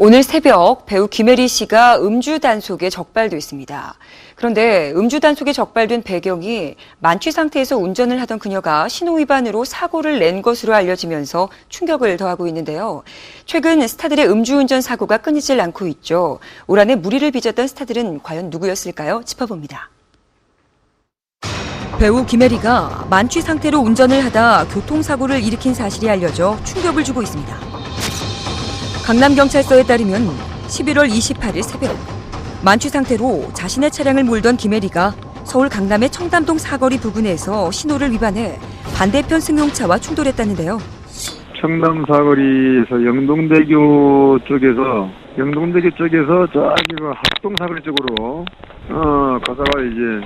오늘 새벽 배우 김혜리 씨가 음주 단속에 적발됐습니다. 그런데 음주 단속에 적발된 배경이 만취 상태에서 운전을 하던 그녀가 신호 위반으로 사고를 낸 것으로 알려지면서 충격을 더하고 있는데요. 최근 스타들의 음주운전 사고가 끊이질 않고 있죠. 올 한해 무리를 빚었던 스타들은 과연 누구였을까요? 짚어봅니다. 배우 김혜리가 만취 상태로 운전을 하다 교통사고를 일으킨 사실이 알려져 충격을 주고 있습니다. 강남경찰서에 따르면 11월 28일 새벽 만취 상태로 자신의 차량을 몰던 김혜리가 서울 강남의 청담동 사거리 부근에서 신호를 위반해 반대편 승용차와 충돌했다는데요. 청담 사거리에서 영동대교 쪽에서 저기 합동 사거리 쪽으로 가다가 이제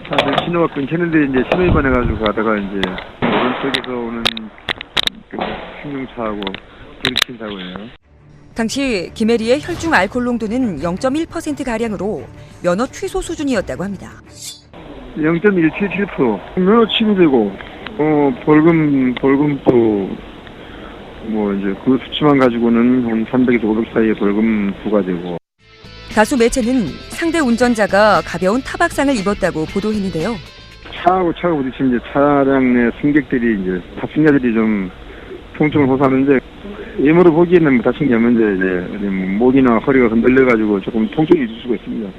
사실 신호가 끊기는데 이제 신호 위반해가지고 가다가 이제 오른쪽에서 오는 그 승용차하고 부딪힌 사고예요. 당시 김혜리의 혈중 알코올 농도는 0.1%가량으로 면허 취소 수준이었다고 합니다. 0.177% 면허 취소되고 벌금도 이제 그 수치만 가지고는 한 300에서 500 사이에 벌금 부과되고. 다수 매체는 상대 운전자가 가벼운 타박상을 입었다고 보도했는데요. 차하고 부딪힌 이제 차량 내 승객들이 이제 탑승자들이 좀 통증을 호소하는데 예모로 보기에는 다친 게 없는데 이제 목이나 허리가 흔들려가지고 조금 통증이 있을 수가 있습니다.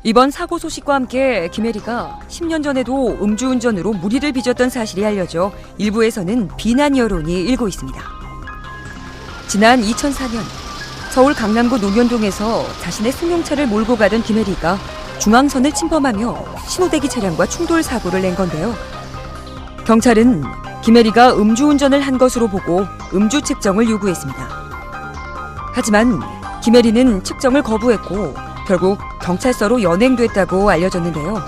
이번 사고 소식과 함께 김혜리가 10년 전에도 음주운전으로 무리를 빚었던 사실이 알려져 일부에서는 비난 여론이 일고 있습니다. 지난 2004년 서울 강남구 논현동에서 자신의 승용차를 몰고 가던 김혜리가 중앙선을 침범하며 신호대기 차량과 충돌 사고를 낸 건데요. 경찰은 김혜리가 음주운전을 한 것으로 보고 음주 측정을 요구했습니다. 하지만 김혜리는 측정을 거부했고 결국 경찰서로 연행됐다고 알려졌는데요.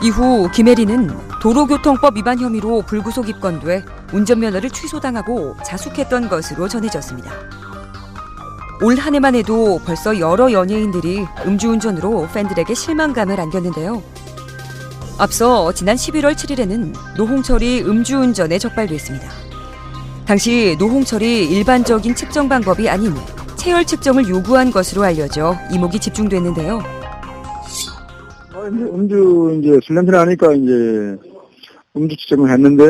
이후 김혜리는 도로교통법 위반 혐의로 불구속 입건돼 운전면허를 취소당하고 자숙했던 것으로 전해졌습니다. 올 한 해만 해도 벌써 여러 연예인들이 음주운전으로 팬들에게 실망감을 안겼는데요. 앞서 지난 11월 7일에는 노홍철이 음주운전에 적발됐습니다. 당시 노홍철이 일반적인 측정 방법이 아닌 체열 측정을 요구한 것으로 알려져 이목이 집중됐는데요. 음주 술 냄새 나니까 이제 음주 측정을 했는데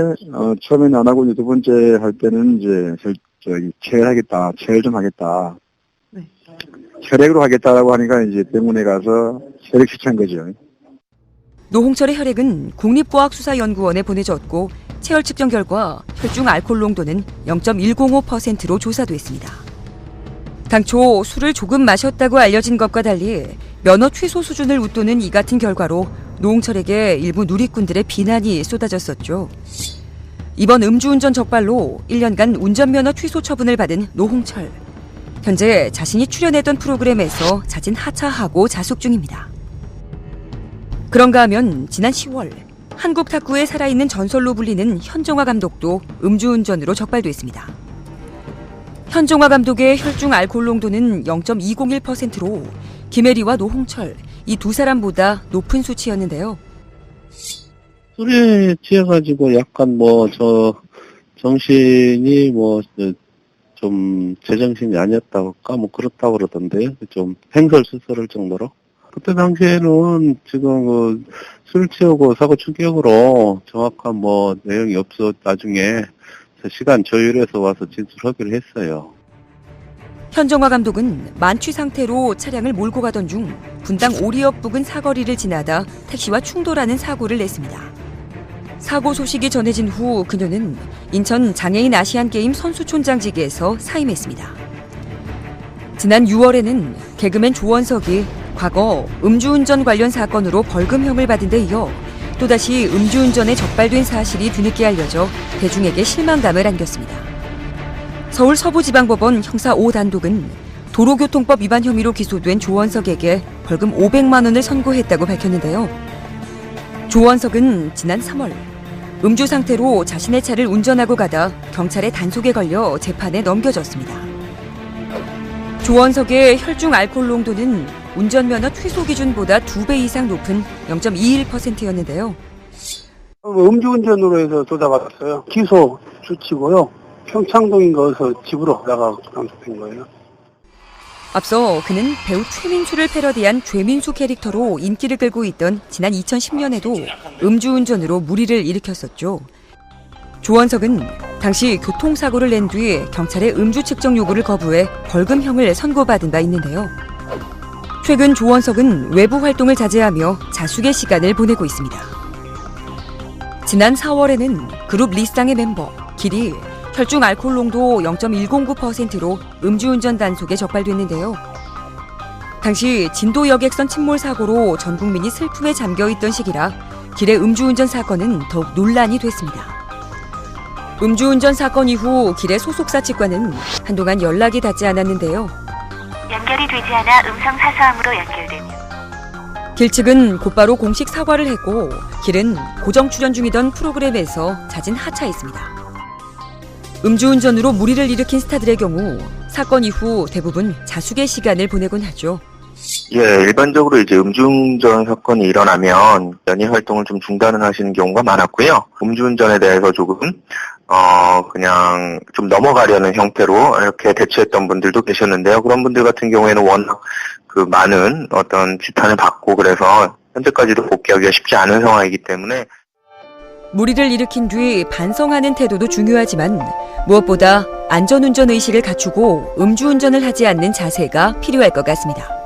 처음에는 안 하고 이제 두 번째 할 때는 이제 체열하겠다, 체열 좀 하겠다. 네. 혈액으로 하겠다라고 하니까 이제 병원에 가서 혈액 시체한 거죠. 노홍철의 혈액은 국립과학수사연구원에 보내졌고 체열 측정 결과 혈중 알코올 농도는 0.105%로 조사됐습니다. 당초 술을 조금 마셨다고 알려진 것과 달리 면허 취소 수준을 웃도는 이 같은 결과로 노홍철에게 일부 누리꾼들의 비난이 쏟아졌었죠. 이번 음주운전 적발로 1년간 운전면허 취소 처분을 받은 노홍철. 현재 자신이 출연했던 프로그램에서 자진 하차하고 자숙 중입니다. 그런가 하면 지난 10월 한국 탁구의 살아있는 전설로 불리는 현종화 감독도 음주운전으로 적발됐습니다. 현종화 감독의 혈중 알코올 농도는 0.201%로 김혜리와 노홍철 이 두 사람보다 높은 수치였는데요. 술에 취해가지고 약간 정신이 좀 제정신이 아니었다고 할까 그렇다고 그러던데요. 좀 횡설수설할 정도로. 그때 당시에는 지금 술 취하고 사고 충격으로 정확한 내용이 없어 나중에 시간 조율해서 와서 진술하기로 했어요. 현정화 감독은 만취 상태로 차량을 몰고 가던 중 분당 오리역 부근 사거리를 지나다 택시와 충돌하는 사고를 냈습니다. 사고 소식이 전해진 후 그녀는 인천 장애인 아시안게임 선수촌장직에서 사임했습니다. 지난 6월에는 개그맨 조원석이 과거 음주운전 관련 사건으로 벌금형을 받은 데 이어 또다시 음주운전에 적발된 사실이 뒤늦게 알려져 대중에게 실망감을 안겼습니다. 서울 서부지방법원 형사 5단독은 도로교통법 위반 혐의로 기소된 조원석에게 벌금 500만 원을 선고했다고 밝혔는데요. 조원석은 지난 3월 음주 상태로 자신의 차를 운전하고 가다 경찰의 단속에 걸려 재판에 넘겨졌습니다. 조원석의 혈중 알코올 농도는 운전면허 취소 기준보다 2배 이상 높은 0.21%였는데요. 음주운전으로 해서 조사받았어요. 기소 조치고요. 평창동인 거에서 집으로 나가 감속된 거예요. 앞서 그는 배우 최민수를 패러디한 죄민수 캐릭터로 인기를 끌고 있던 지난 2010년에도 음주운전으로 물의를 일으켰었죠. 조원석은 당시 교통사고를 낸 뒤 경찰의 음주 측정 요구를 거부해 벌금형을 선고받은 바 있는데요. 최근 조원석은 외부 활동을 자제하며 자숙의 시간을 보내고 있습니다. 지난 4월에는 그룹 리쌍의 멤버 길이 혈중 알코올 농도 0.109%로 음주운전 단속에 적발됐는데요. 당시 진도 여객선 침몰 사고로 전 국민이 슬픔에 잠겨있던 시기라 길의 음주운전 사건은 더욱 논란이 됐습니다. 음주운전 사건 이후 길의 소속사 측과는 한동안 연락이 닿지 않았는데요. 연결이 되지 않아 음성 사서함으로 연결되며 길 측은 곧바로 공식 사과를 했고 길은 고정 출연 중이던 프로그램에서 잦은 하차했습니다. 음주운전으로 물의를 일으킨 스타들의 경우 사건 이후 대부분 자숙의 시간을 보내곤 하죠. 예, 일반적으로 이제 음주운전 사건이 일어나면 연예 활동을 좀 중단을 하시는 경우가 많았고요. 음주운전에 대해서 조금 그냥 좀 넘어가려는 형태로 이렇게 대처했던 분들도 계셨는데요. 그런 분들 같은 경우에는 워낙 그 많은 어떤 지탄을 받고 그래서 현재까지도 복귀하기가 쉽지 않은 상황이기 때문에 물의를 일으킨 뒤 반성하는 태도도 중요하지만 무엇보다 안전운전 의식을 갖추고 음주운전을 하지 않는 자세가 필요할 것 같습니다.